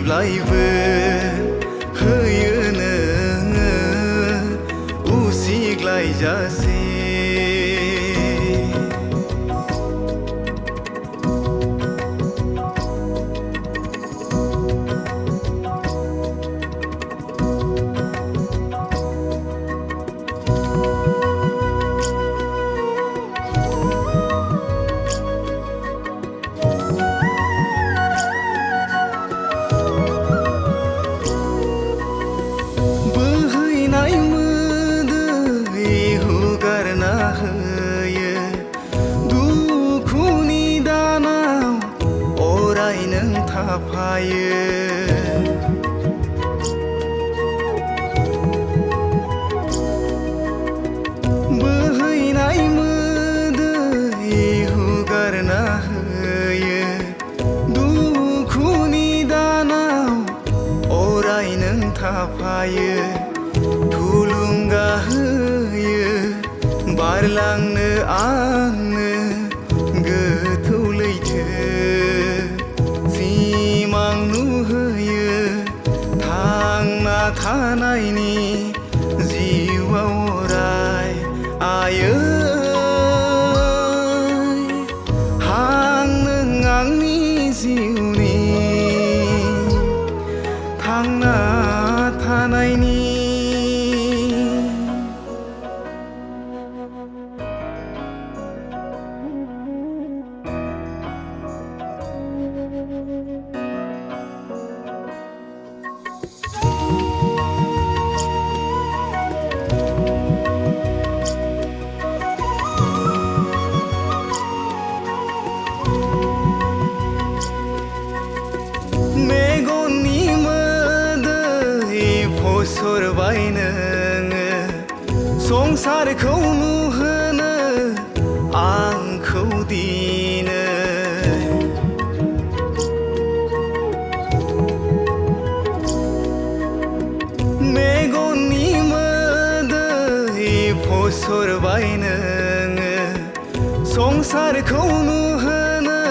जेब्लायबो होयो नोङो उसिग्लायजासे थाफायो बोहैनाय मोदै हुगारना होयो दुखुनि दानाव अराय नों थाफायो थुलुंगा होयो बारलांनो आंनो गोथौ लैथो थानायनि जिउआव अराय आयै हां नों आंनि जिउनि थांना थानायनि मेगननि मोदै फसरबाय नोङो संसारखौ नुहोनो आंखौ दिनै मेगननि मोदै फसरबाय नोङो संसारखौ नुहोनो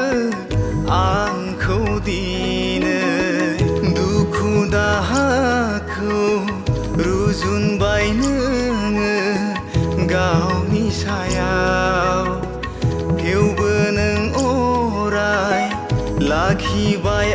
आंखौ दिनै दुखु दाहाखौ रुजुनबाय नोङो गावनि सायाव थेवबो नों अराय लाखिबाय